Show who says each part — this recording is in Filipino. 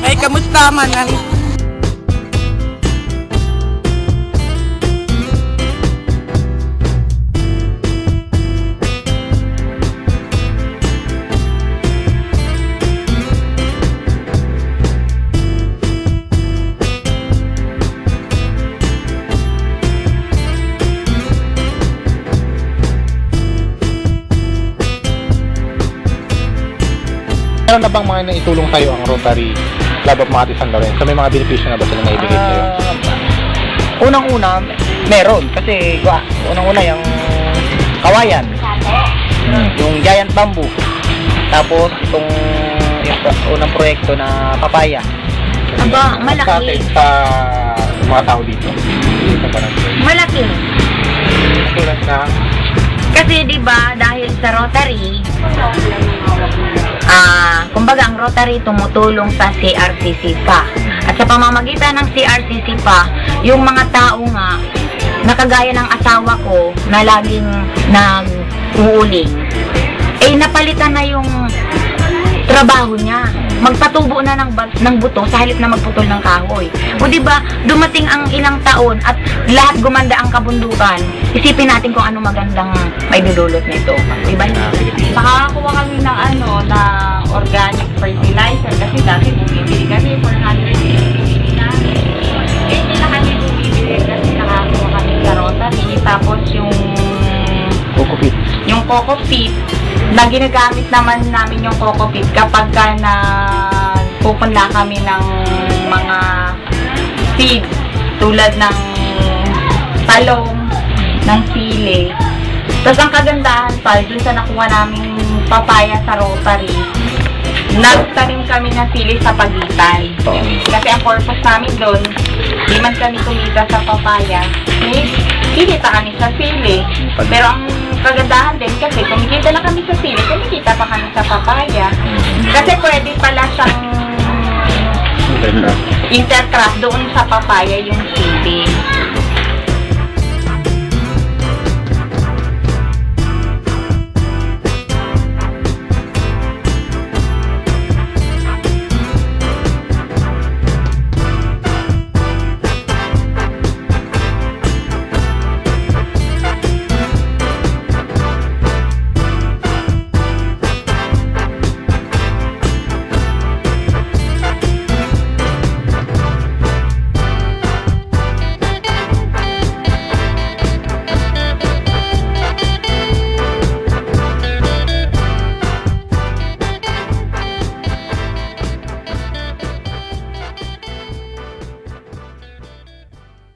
Speaker 1: Ay, kamusta man ang...
Speaker 2: Meron na bang mga naitulong sa'yo ang Rotary Club of Makati San Lorenzo? May mga benepisyo na ba sila naibigay sa'yo?
Speaker 3: Unang-una, meron. Kasi unang-una yung kawayan. Yung giant bamboo. Tapos itong unang proyekto na papaya.
Speaker 4: Aba, malaki.
Speaker 2: Sa mga tao dito. Sa barangay.
Speaker 4: Malaki.
Speaker 2: Tulad na
Speaker 4: Kasi 'di ba dahil sa Rotary, kumbaga ang Rotary tumutulong sa CRCC pa. At sa pamamagitan ng CRCC pa, yung mga tao nga nakagaya ng asawa ko na laging nag-uuling, napalitan na yung trabaho niya. Magpatubo na ng buto sa halip na magputol ng kahoy. O diba, dumating ang ilang taon at lahat gumanda ang kabundukan. Isipin natin kung ano magandang may dudulot nito. Diba?
Speaker 5: Nakakakuha kami ng ng organic fertilizer kasi dati bumibili kami 400 namin. Hindi na kami bumibili kasi nakakuha kami sa Rotary. Tapos yung Coco Pit, na ginagamit naman namin yung Coco Pit kapag na pupunla kami ng mga seed tulad ng talong, ng sili. Tapos ang kagandahan pa, dun sa nakuha naming papaya sa Rotary, nagtanim kami ng sili sa pagitan. Kasi ang purpose namin doon, di man kami kumita sa papaya, kikita kami sa sili. Pero ang kagandahan din kasi kumikita na kami sa sili, kumikita pa kami sa papaya. Kasi pwede pala siyang intercrop doon sa papaya yung sili.